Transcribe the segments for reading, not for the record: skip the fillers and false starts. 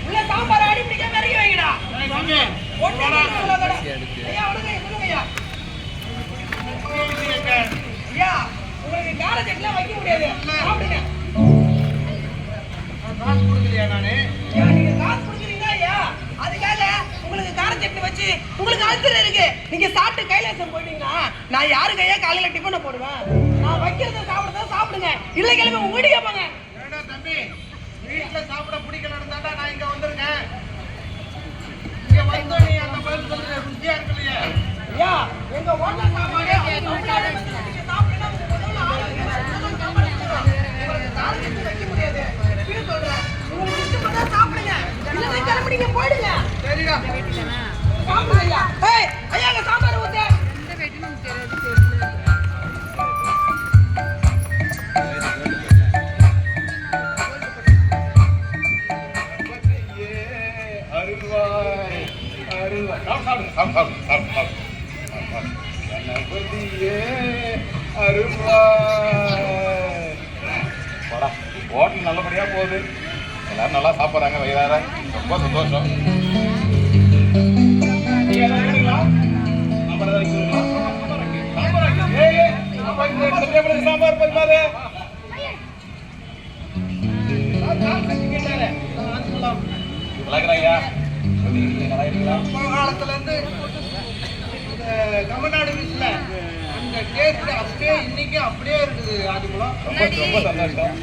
உள்ள சாம்பார் ஆடி பிடிக்க நிறைய வைங்கடா. ஐயா உங்களுக்கு கார சட்னிலாம் வைக்க முடியாது. சாப்பிடுங்க. காசு கொடுக்கலையா நானு? நீங்க காசு கொடுக்குறீங்க ஐயா, அதுக்காக உங்களுக்கு கார சட்னி வச்சு உங்களுக்கு அல்சர் இருக்கு. நீங்க சாப்பிட்டு கைலாசம் போயிட்டீங்கன்னா நான் யாரு கையா காலையில டிஃபனை போடுவேன். நான் வைக்கிறத சாப்பிடுறத சாப்பிடுங்க, இல்லை கிளம்பி உங்க வீட்டுக்கு கேட்பாங்க. தம்பி வீட்டுல சாப்பிட பிடிக்கலன்னு தாண்டா நான் இங்க வந்திருக்கேன். இங்க வந்து நீ அந்த பதில் சொல்லுங்க, ருசியா இருக்குல்லையே ஐயா. எங்க ஹோட்டல் சாப்பாடு வைக்க முடியாது. சொல்றேன் உங்களுக்கு இஷ்டப்பட்டா சாப்பிடுங்க, இல்லைன்னா கிளம்பிடுங்க போயிடுங்க. சரிடா சாப்பிடுங்க. ஏய் ஐயா அங்க சாம்பார் ஊத்து. ஹோட்டல் நல்லபடியா போகுது, எல்லாரும் நல்லா சாப்பிட்றாங்க, வயிறார ரொம்ப சந்தோஷம். சாம்பார் பரிமாறு. நல்லாக்கிறாயா? காலத்துல இருந்து தமிழ்நாடு வீட்டுல அந்த டேஸ்ட் அப்படியே இன்னைக்கு அப்படியே இருக்குது. அதுக்குலாம் ரொம்ப சந்தோஷம்.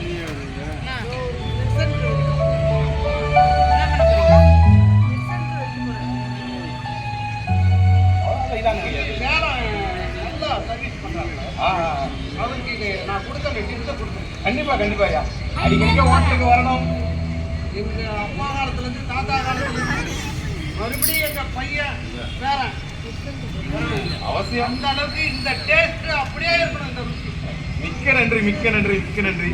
கண்டிப்பா கண்டிப்பா ஐயா, அடிக்கடிக்க ஹோட்டலுக்கு வரணும். எங்க அப்பா காலத்துல இருந்து தாத்தா காலத்துல இருந்து மறுபடியும் எங்க பையன் வேற அவசியம். அந்த அளவுக்கு இந்த டேஸ்ட் அப்படியே இருக்கணும். இந்த ருசி. மிக்க நன்றி மிக்க நன்றி மிக்க நன்றி.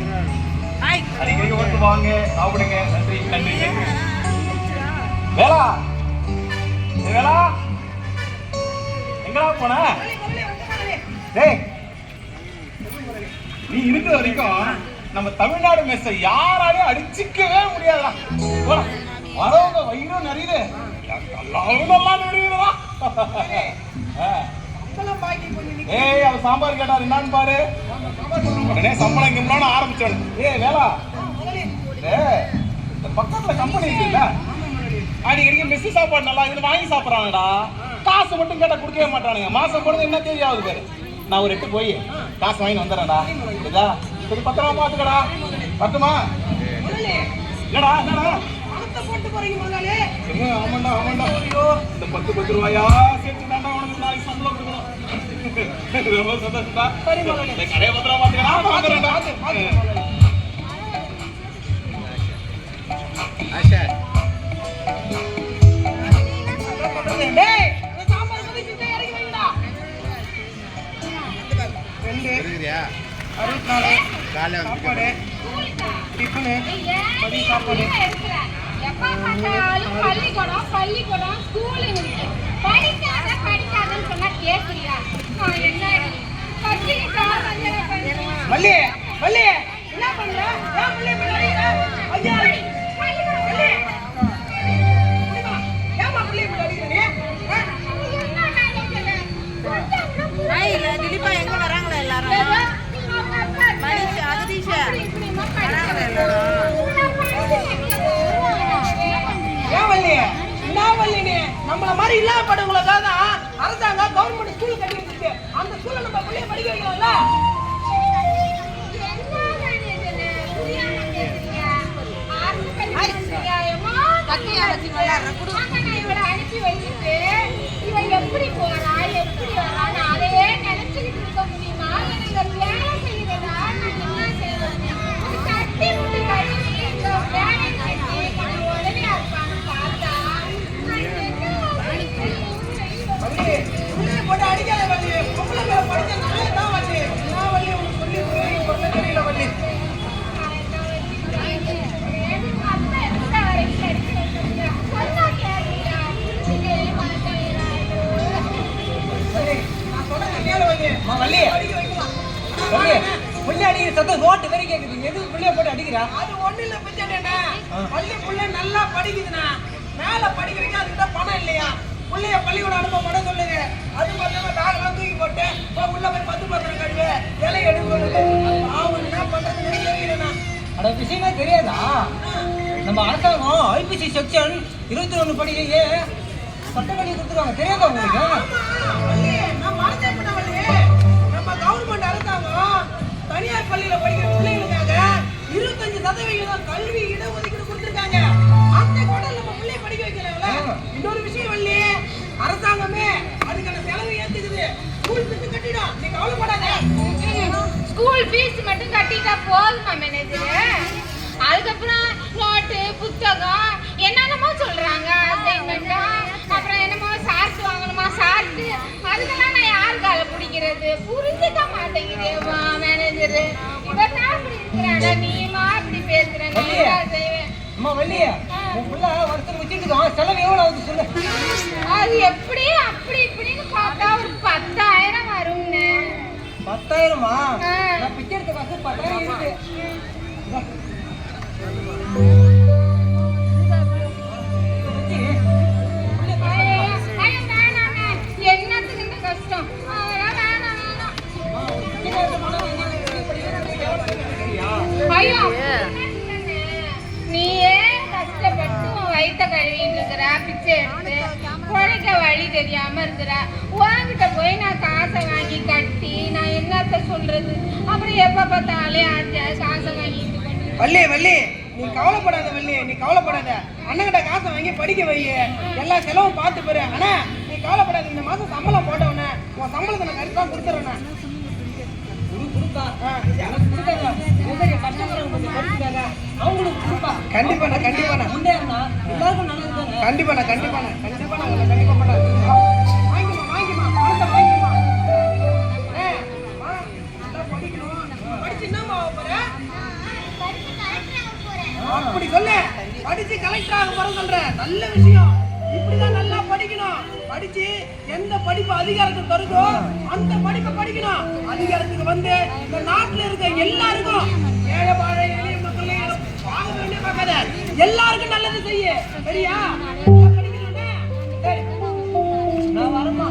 அடிக்கடி ஹோட்டல் வாங்க, சாப்பிடுங்க. நன்றி நன்றி நன்றி. வேலா வேலா எங்கடா போன? டேய் நீ இருக்கிற வரைக்கும் நம்ம தமிழ்நாடு மெஸ்ஸை யாராலையும் அடிச்சுக்கவே முடியாதா. வரவங்க வயிறும் நிறையுது, நல்லா நிறையுதா. ஏய் அவன் சாம்பார் கேட்டார், என்னான்னு பாரு. உடனே சம்பளம் கிம்பளம்னு ஆரம்பிச்சானு. ஏய் வேலா, இந்த பக்கத்துல கம்பெனி இருக்குல்ல, அடிக்கடிக்க மெஸ்ஸு சாப்பாடு நல்லா இதுன்னு வாங்கி சாப்பிட்றாங்கடா. காசு மட்டும் கேட்டா கொடுக்கவே மாட்டானுங்க. மாசம் போனது என்ன தேதி ஆகுது பாரு. நான் ஒரு 8 போய் காசு வாங்கி வந்துடுறேன்டா. இதா இது பத்திரமா பாத்துக்கடா. பத்துமா? என்னடா என்னடா ஆமாண்டா ஆமாண்டா. இந்த 10 ரூபாயா சேர்த்து தாண்டா உனக்கு நாளைக்கு சம்பளம் கொடுக்கணும். ரொம்ப சந்தோஷம்டா. கடையை பத்திரமா பாத்துக்கடா. வந்துடுறேன்டா. பள்ளிக்கூடம் பள்ளிக்கூடம் ஸ்கூலு படிக்காத படிக்காதன்னு சொன்னா கேக்குறியா? மல்லி மல்லி என்ன பண்ற? திலீபா எங்க வராங்களா எல்லாரும்? நம்மள மாதிரி இல்லாதவங்களுக்காக தான் அரசாங்கம் கவர்மெண்ட் ஸ்கூல் கட்டி வச்சிருக்கு. அந்த ஸ்கூல்ல நம்ம பிள்ளைய படிக்க வைக்கலாம்ல. அனுப்பி வச்சுட்டு இவன் எப்படி போறா எப்படி வரான்னு அதையே நினைச்சுக்கிட்டு இருக்க முடியுமா? எனக்கு வேலை செய்யறதா நான் என்ன செய்வேன்? கட்டி முடி கழுவி வேலை செஞ்சு கொஞ்சம் உதவியா இருப்பான்னு பார்த்தா போட்டு அடிக்காத வண்டி. படிச்ச நல்லதான் வண்டி. படிக்கிறா? அது ஒண்ணு இல்ல பிச்சைண்ணா. பள்ளி புள்ள நல்லா படிக்குதுண்ணா. மேல படிக்க வைக்க அதுக்கிட்ட பணம் இல்லையா? புள்ளைய பள்ளிக்கூடம் அனுப்ப பண்ண சொல்லுங்க. அது பார்த்தா பேக்லாம் தூக்கி போட்டு உள்ள போய் 10 பத்திரம் கழுவு இலை எடுக்கணும். அவங்க என்ன பண்றதுன்னு தெரியலண்ணா. அட விஷயமே தெரியாதா? நம்ம அரசாங்கம் ஐபிசி செக்ஷன் 21 படியே சட்டப்படி கொடுத்துருவாங்க. தெரியாதா உங்களுக்கு? வள்ளி, நான் மறந்தேன் பண்ண வள்ளி. நம்ம கவர்மெண்ட் அரசாங்கம் தனியார் பள்ளியில படிக்கிற பிள்ளைகளுக்காக 25% கல்வி இடஒதுக்கீடு கொடுத்திருக்காங்க. அந்த கூட நம்ம பிள்ளைய படிக்க வைக்கல. இன்னொரு விஷயம் வள்ளி, அரசாங்கமே அதுக்கான செலவு ஏத்துக்குது. ஸ்கூல் ஃபீஸ் கட்டிடும், நீ கவலைப்படாத. ஸ்கூல் ஃபீஸ் மட்டும் கட்டிட்டா போதுமா மேனேஜர்? அதுக்கப்புறம் நோட்டு புத்தகம் என்னென்னமோ சொல்றாங்க, அசைன்மெண்ட், அப்புறம் என்னமோ சார்ட் வாங்கணுமா சார்ட், அதுக்கெல்லாம் நான் யாரு கால பிடிக்கிறது? புரிஞ்சுக்க மாட்டேங்குது மேனேஜர். இவன் தான் இப்படி இருக்கிறாடா, நீமா இப்படி பேசுறேன், நான் செய்வேன். அம்மா வள்ளியா, உன் புள்ள வருஷம் வச்சுட்டு செலவு எவ்வளவு ஆகுது சொல்லு. அது எப்படி அப்படி இப்படின்னு பார்த்தா ஒரு 10,000 வரும்னு. 10,000மா? நான் பிச்சை எடுத்த காசு 10,000 இருக்கு. என்னத்துக்கு இந்த கஷ்டம்? வேணாம். ஐயோ, நீயே கஷ்டப்பட்டு உன் வயிற்ற கழுவிட்டு இருக்கிற, பிச்சை எடுத்து குழைக்க வழி தெரியாம இருக்கிற, உன்கிட்ட போய் நான் காசை வாங்கி கட்டி நான் என்னத்த சொல்றது? அப்புறம் எப்ப பார்த்தாலே காசை வாங்கிட்டு வள்ளி வள்ளி, நீ கவலைப்படாத வள்ளி, நீ கவலைப்படாத. அண்ணன்கிட்ட காசை வாங்கி படிக்க வை, எல்லா செலவும் பார்த்து போரு. ஆனா நீ கவலைப்படாத, இந்த மாசம் சம்பளம் போட்டவன உன் சம்பளத்தை நான் கரெக்டா கொடுத்துறேன். கண்டிப்பாண்ணா கண்டிப்பாண்ணா கண்டிப்பாண்ணா கண்டிப்பாண்ணா கண்டிப்பா பண்ண. வாங்கிமா பணத்தை வாங்கிமா. நல்லா படிக்கணும். படிச்சு என்னமா போற? அப்படி சொல்ல, படிச்சு கலெக்டர் ஆக போற சொல்ற. நல்ல விஷயம். இப்படிதான் நல்லா படிக்கணும். படிச்சு எந்த படிப்பு அதிகாரத்தை தருதோ அந்த படிப்பை படிக்கணும். அதிகாரத்துக்கு வந்து இந்த நாட்டுல இருக்க எல்லாருக்கும், ஏழை வாழை எளிய மக்களே வாங்க வேண்டிய பார்க்காத, எல்லாருக்கும் நல்லது செய்ய. சரியா? படிக்கணும்னா சரி, நான் வரமா.